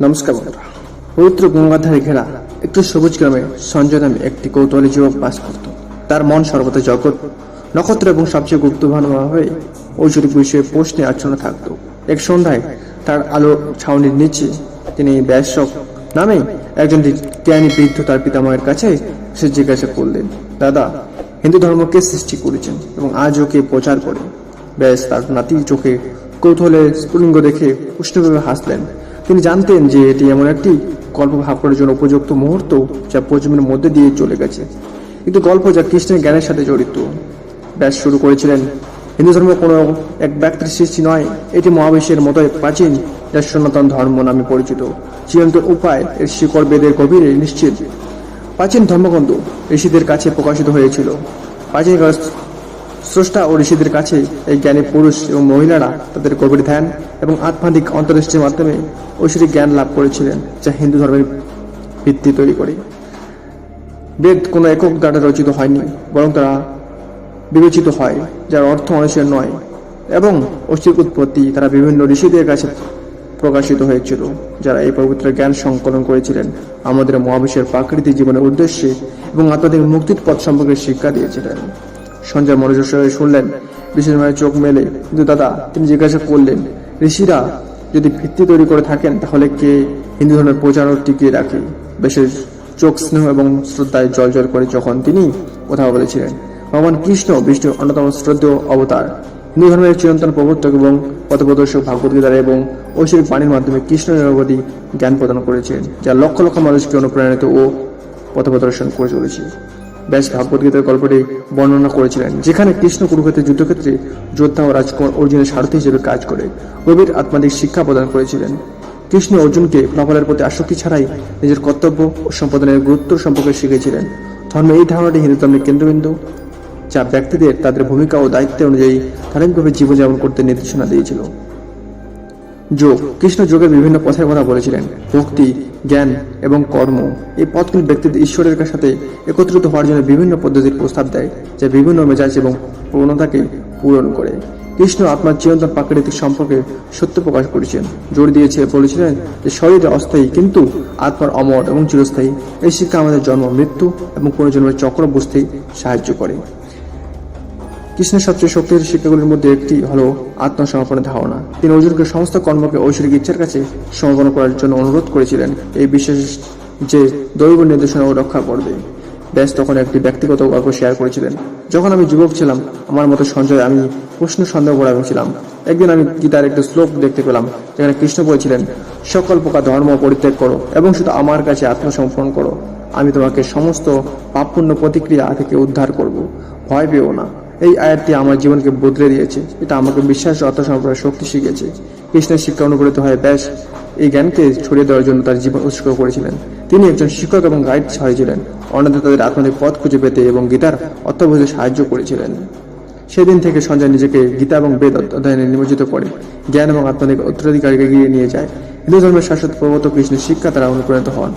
নমস্কার বন্ধুরা। পবিত্র গঙ্গার ধারে ঘেরা একটু সবুজ গ্রামে সঞ্জয় নামে একটি কৌতূহলী যুবক বাস করত। তার মন সর্বদা জগৎ, নক্ষত্র এবং সবচেয়ে গুপ্তভান হয়ে ঐশ্বরিক বিষয়ে প্রশ্নে আচ্ছন্ন থাকত। এক সন্ধ্যায় তার আলো ছাউনির নিচে তিনি ব্যাসক নামে একজন জ্ঞানী বৃদ্ধ তার পিতামহের কাছে সে জিজ্ঞাসা করলেন, দাদা, হিন্দু ধর্মকে সৃষ্টি করেছেন এবং আজও কে প্রচার করে? ব্যাস তার নাতির চোখে কৌতূহলের স্ফুলিঙ্গ দেখে উষ্ণভাবে হাসলেন। তিনি জানতেন যে এটি এমন একটি গল্প ভাগ করার জন্য উপযুক্ত মুহূর্ত, যা প্রজন্মের মধ্যে দিয়ে চলে গেছে, কিন্তু গল্প যা কৃষ্ণের জ্ঞানের সাথে জড়িত। ব্যাস শুরু করেছিলেন, হিন্দু ধর্ম কোনো এক ব্যক্তির সৃষ্টি নয়, এটি মহাবিশ্বের মতোই প্রাচীন, যা সনাতন ধর্ম নামে পরিচিত। চিরন্তন উপায় এর শিকড় বেদের গভীরে নিশ্চিত। প্রাচীন ধর্মগ্রন্থ ঋষিদের কাছে প্রকাশিত হয়েছিল। প্রাচীনকাল স্রষ্টা ও ঋষিদের কাছে এই জ্ঞানী পুরুষ এবং মহিলারা তাদের গভীর ধ্যান এবং আধ্যাত্মিক অন্তর্দৃষ্টির মাধ্যমে ঐশ্বরিক জ্ঞান লাভ করেছিলেন, যা হিন্দু ধর্মের ভিত্তি তৈরি করে। বেদ কোনো একক দ্বারা রচিত হয়নি, বরং তারা বিবেচিত হয়, যার অর্থ মানুষের নয়, এবং অস্থির উৎপত্তি তারা বিভিন্ন ঋষিদের কাছে প্রকাশিত হয়েছিল, যারা এই পবিত্র জ্ঞান সংকলন করেছিলেন, আমাদের মহাবিশ্বের প্রাকৃতিক জীবনের উদ্দেশ্যে এবং আত্মাদের মুক্তির পথ সম্পর্কে শিক্ষা দিয়েছিলেন। সঞ্জয় মনোযোগ সহকারে শুনলেন, বিশেষভাবে চোখ মেলে। কিন্তু দাদা, তিনি জিজ্ঞাসা করলেন, ঋষিরা যদি ভিত্তি তৈরি করে থাকেন, তাহলে কে হিন্দু ধর্মের প্রচার টিকিয়ে রাখে? বিশেষ চোখ স্নেহ এবং শ্রদ্ধায় জল করে যখন তিনি কথা বলেছিলেন। ভগবান কৃষ্ণ বিষ্ণুর অন্যতম শ্রদ্ধেয় অবতার, হিন্দু ধর্মের চিরন্তন প্রবর্তক এবং পথপ্রদর্শক ভাগবতগীতার এবং ঐশ্বরিক বাণীর মাধ্যমে কৃষ্ণ নিরবধি জ্ঞান প্রদান করেছেন, যা লক্ষ লক্ষ মানুষকে অনুপ্রাণিত ও পথপ্রদর্শন করে চলেছে। ব্যাস ভাগবতগীতার গল্পটি বর্ণনা করেছিলেন, যেখানে কৃষ্ণ কুরুক্ষেত্রের যুদ্ধক্ষেত্রে যোদ্ধা ও রাজকুমার অর্জুনের সারথি হিসেবে কাজ করে গভীর আত্মাধিক শিক্ষা প্রদান করেছিলেন। কৃষ্ণ অর্জুনকে ফলাফলের প্রতি আসক্তি ছাড়াই নিজের কর্তব্য ও সম্পাদনের গুরুত্ব সম্পর্কে শিখেছিলেন। ধর্মে এই ধারণাটি হিন্দু ধর্মের কেন্দ্রবিন্দু, যা ব্যক্তিদের তাদের ভূমিকা ও দায়িত্ব অনুযায়ী ধার্মিকভাবে জীবনযাপন করতে নির্দেশনা দিয়েছিল। যোগ, কৃষ্ণ যোগের বিভিন্ন পথের কথা বলেছিলেন, ভক্তি, জ্ঞান এবং কর্ম। এই পথগুলি ব্যক্তিদের ঈশ্বরের সাথে একত্রিত হওয়ার জন্য বিভিন্ন পদ্ধতির প্রস্তাব দেয়, যা বিভিন্ন মেজাজ এবং প্রবণতাকে পূরণ করে। কৃষ্ণ আত্মার চিরন্তন প্রাকৃতিক সম্পর্কে সত্য প্রকাশ করেছেন, জোর দিয়েছে বলেছিলেন যে শরীর অস্থায়ী কিন্তু আত্মার অমর এবং চিরস্থায়ী। এই শিক্ষা আমাদের জন্ম, মৃত্যু এবং পুনর্জন্মের চক্র বুঝতেই সাহায্য করে। কৃষ্ণের সবচেয়ে শক্তিশালী শিক্ষাগুলির মধ্যে একটি হল আত্মসমর্পণের ধারণা। তিনি অর্জুনকে সমস্ত কর্মকে ঐশ্বরিক ইচ্ছার কাছে সমর্পণ করার জন্য অনুরোধ করেছিলেন, এই বিশ্বাস যে দৈব নির্দেশনাও রক্ষা করবে। ব্যাস তখন একটি ব্যক্তিগত গল্প শেয়ার করেছিলেন, যখন আমি যুবক ছিলাম, আমার মতো সঞ্জয় আমি প্রশ্ন সন্দেহ করা হয়েছিলাম। একদিন আমি গীতার একটি শ্লোক দেখতে পেলাম, যেখানে কৃষ্ণ বলেছিলেন, সকল প্রকার ধর্ম পরিত্যাগ করো এবং শুধু আমার কাছে আত্মসমর্পণ করো, আমি তোমাকে সমস্ত পাপপূর্ণ প্রতিক্রিয়া থেকে উদ্ধার করব, ভয় পেও না। এই আয়াতটি আমার জীবনকে বদলে দিয়েছে। এটা আমাকে বিশ্বাস ও আত্মসমর্পণের শক্তি শিখেছে। কৃষ্ণের শিক্ষা অনুপ্রাণিত হয়ে ব্যাস এই জ্ঞানকে ছড়িয়ে দেওয়ার জন্য তার জীবন উৎসর্গ করেছিলেন। তিনি একজন শিক্ষক এবং গাইড ছিলেন, অন্যদের তাদের আত্মাধিক পথ খুঁজে পেতে এবং গীতার অর্থ বুঝতে সাহায্য করেছিলেন। সেদিন থেকে সঞ্জয় নিজেকে গীতা এবং বেদ অধ্যয়নে নিমজ্জিত করে জ্ঞান এবং আত্মাধিক উত্তরাধিকারীকে এগিয়ে নিয়ে যায়। হিন্দু ধর্মের শাশ্বত প্রবর্তক কৃষ্ণের শিক্ষা তারা অনুপ্রাণিত হন,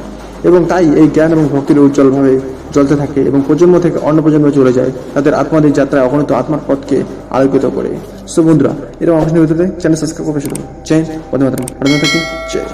এবং তাই এই জ্ঞান এবং ভক্তির উজ্জ্বলভাবে জ্বলতে থাকে এবং প্রজন্ম থেকে অন্য প্রজন্মে চলে যায়, তাদের আত্মাধিক যাত্রায় অগণিত আত্মার পথকে আলোকিত করে। সো বন্ধুরা, এরকম অবশ্যই চ্যানেল সাবস্ক্রাইব করে জয় হিন্দ, বন্দে মাতরম। জয়।